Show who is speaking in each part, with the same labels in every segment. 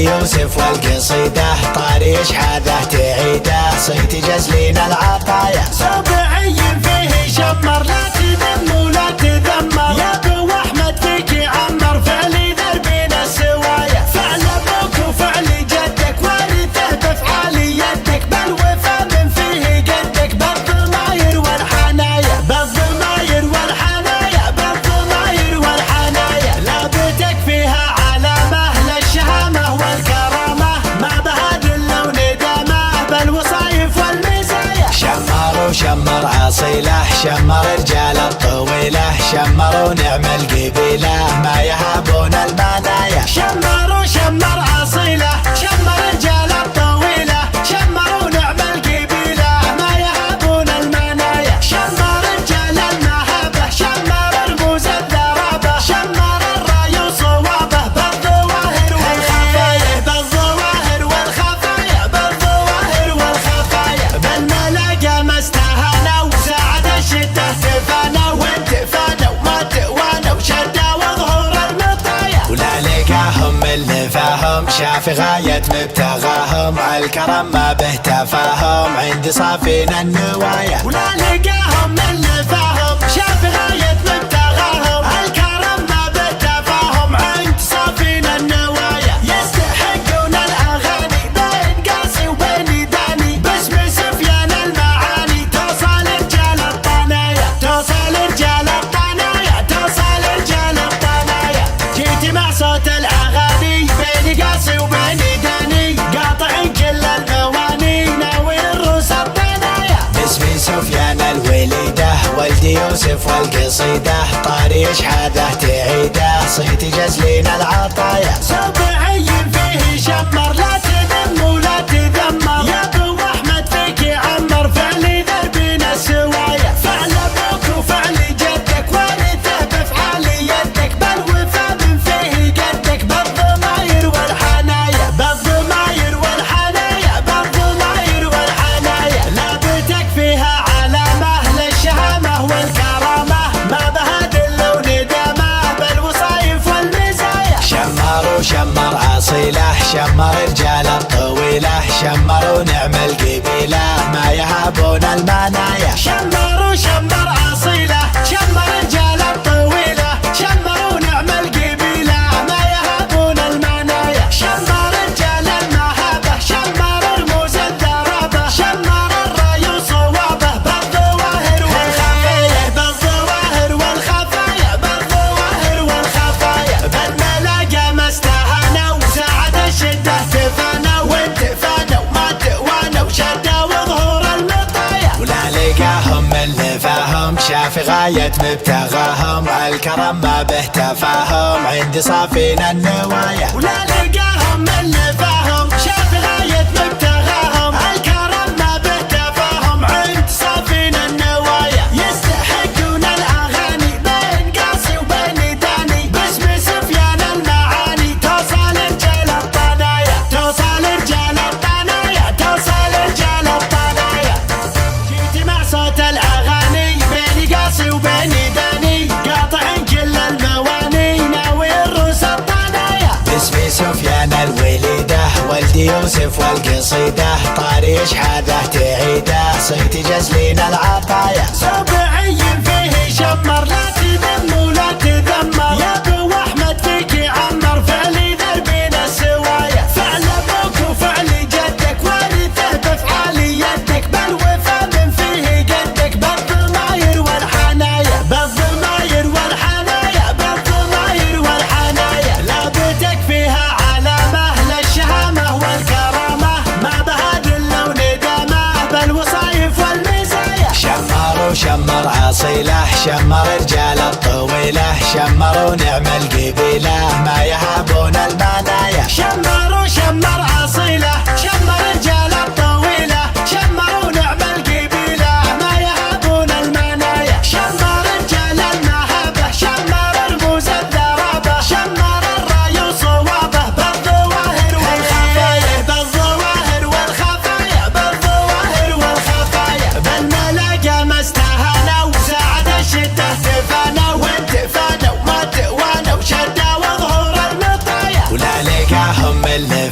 Speaker 1: يوسف والقصيدة طاري شحاذه تعيده صيت جزلين العطايا
Speaker 2: سبعي فيه شمر لا تذم ولا تذمر يا ابو احمد فيك يعمر فعلي دربين السوايا فعل ابوك وفعل جدك وارثه بافعال يدك بالوفا من فيه قدك بالضماير والحنايا بالضماير والحنايا بالضماير والحنايا لابتك فيها علامه للشهامه والكرامه ما بها دله وندامه بالوصايف والمزايا
Speaker 1: شمر وشمر اصيله شمر رجال الطويله شمر ونعم القبيله ما يهابون المنايا
Speaker 2: شمر وشمر اصيله شمر رجال الطويله شمر ونعم القبيله ما يهابون المنايا شمر رجال المهابه شمر رموز الذرابه شمر الراي وصوابه بالظواهر والخفايا بالظواهر والخفايا بالظواهر والخفايا بالملاقى ما استهانوا ساعد الشده تفانوا وانتفانوا ما تأوانوا شدوا وظهور المطايا
Speaker 1: ولا لقاهم اللي فاهم شاف غاية مبتغاهم الكرم ما به تفاهم عند صافين النوايا
Speaker 2: ولا لقاهم اللي فاهم شاف غاية مبتغاهم الكرم ما بتفاهم عند صافين النوايا يستحقون الاغاني بين قاسي وبين داني باسم سفيان المعاني توصل رجال الطنايا توصل رجال الطنايا توصل رجال الطنايا جيت مع صوت الاغاني بين قاسي وبين داني قاطع كل المواني ناوي الروس الطنايا
Speaker 1: اسمي سفيان الوليدة ولد يوسف والقصيدة طاري شحاذه تعيده صيت جزلين العطايا
Speaker 2: سبعي فيه شمر لا تذم ولا تذمر يا ابو احمد فيك يعمر فعلي دربين السوايا فعل ابوك وفعل جدك وارثه بافعال يدك بالوفا من فيه قدك بالضماير والحنايا بالضماير والحنايا بالضماير والحنايا لابتك فيها علامه للشهامه والكرامه ما بها دله وندامه بالوصايف والمزايا
Speaker 1: شمر وشمر اصيله شمر رجال الطويله شمر ونعم القبيله ما يهابون المنايا
Speaker 2: شمر وشمر اصيله شمر رجال الطويله شمر ونعم القبيله ما يهابون المنايا شمر رجال المهابه شمر رموز الذرابه شمر الراي وصوابه بالظواهر والخفايا بالظواهر والخفايا بالظواهر والخفايا بالملاقى ما استهانوا ساعد الشده تفانوا وانتفانوا ما تأوانوا شدوا وظهور المطايا
Speaker 1: ولا لقاهم اللي فاهم شاف غاية مبتغاهم الكرم ما به تفاهم عند صافين النوايا
Speaker 2: ولا لقاهم اللي فاهم شاف غاية مبتغاهم الكرم ما به تفاهم عند صافين النوايا يستحقون الاغاني بين قاسي وبين داني باسم سفيان المعاني توصل رجال الطنايا توصل رجال الطنايا توصل رجال الطنايا جيت مع صوت الاغاني بين قاسي وبين داني قاطع كل المواني ناوي الروس الطنايا
Speaker 1: اسمي سفيان الوليدة ولد يوسف والقصيدة طاري شحاذه تعيده صيت جزلين العطايا
Speaker 2: سبعي فيه شمر لا تذم ولا تذمر يا ابو احمد فيك يعمر فعلي دربين السوايا فعل ابوك وفعل جدك وارثه بافعال يدك بالوفا من فيه قدك بالضماير والحنايا بالضماير والحنايا بالضماير والحنايا لابتك فيها علامه للشهامه والكرامه ما بها دله وندامه بالوصايف والمزايا
Speaker 1: شمر وشمر اصيله شمر رجال الطويله شمر ونعم القبيله ما يهابون المنايا
Speaker 2: شمر وشمر اصيله شمر رجال الطويله شمر ونعم القبيله ما يهابون المنايا شمر رجال المهابه شمر رموز الذرابه شمر الراي وصوابه بالظواهر والخفايا بالظواهر والخفايا بالظواهر والخفايا بالملاقى ما استهانوا ساعد الشده تفانوا وانتفانوا ما تأوانوا شدوا وظهور المطايا
Speaker 1: ولا لقاهم اللي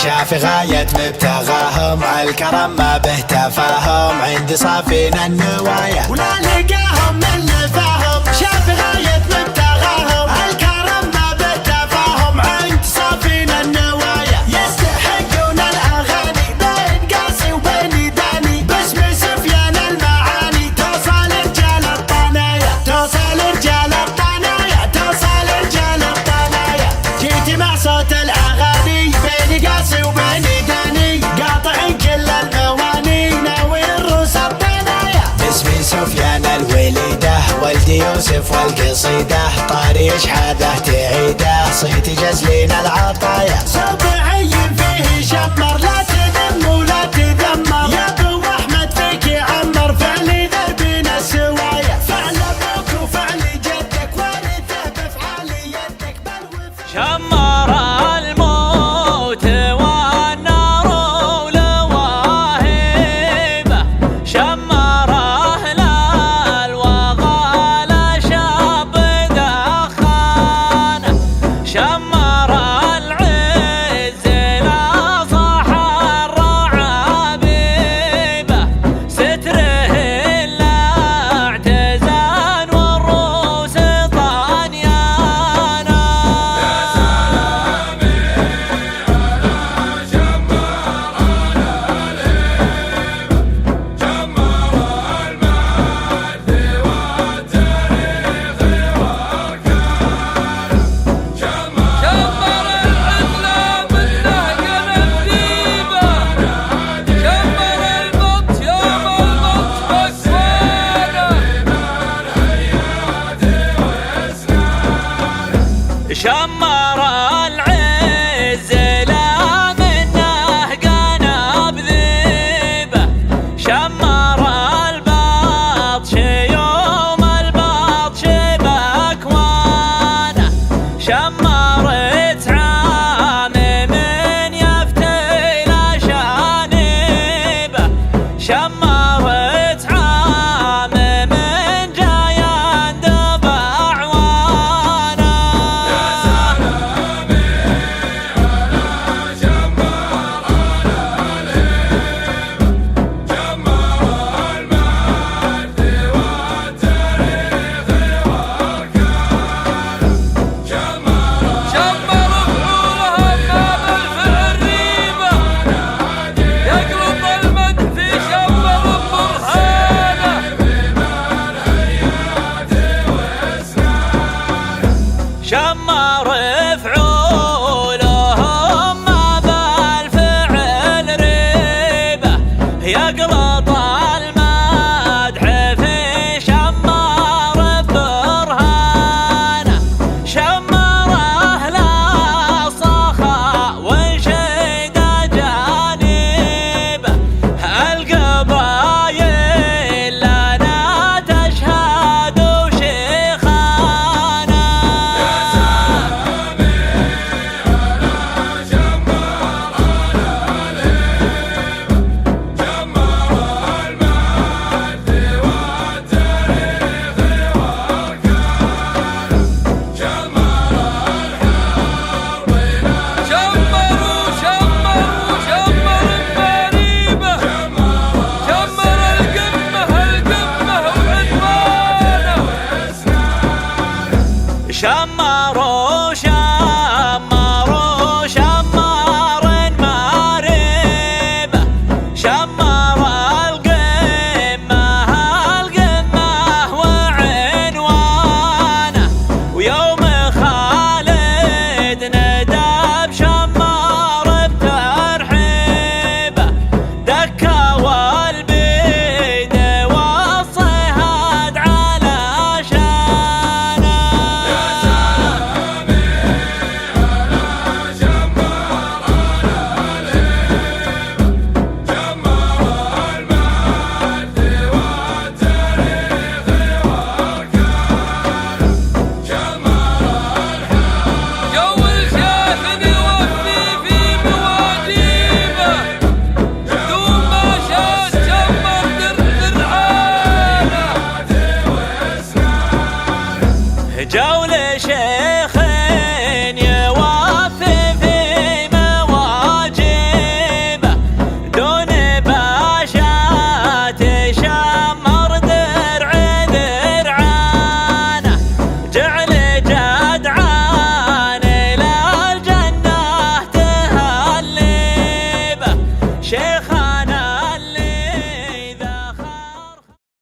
Speaker 1: شاف غاية مبتغاهم الكرم ما به تفاهم عند صافينا النوايا
Speaker 2: ولا لقاهم من نفاهم شاف غاية مبتغاهم الكرم ما به تفاهم عند صافينا النوايا يستحقون الأغاني بين قاسي وبين داني باسم سفيان المعاني توصل رجال الطنايا توصل رجال الطنايا توصل رجال الطنايا جيت مع صوت الأغاني بين قاسي وبين داني قاطع كل المواني ناوي الروس الطنايا
Speaker 1: اسمي سفيان الوليدة ولد يوسف والقصيدة طاري شحاذه تعيده صيت جزلين العطايا
Speaker 2: سبعي فيه شمر لا تذم ولا تذمر يا ابو احمد فيك يعمر فعلي ذربين السوايا فعل ابوك وفعل جدك ورثه بفعال يدك بل
Speaker 3: شمر الموت والنار ولواهبه شمر أهل الوغى لشاب دخانه شمر العز لا صاح الرعابيبه ستره لا اعتزان والروس طانيانه شمر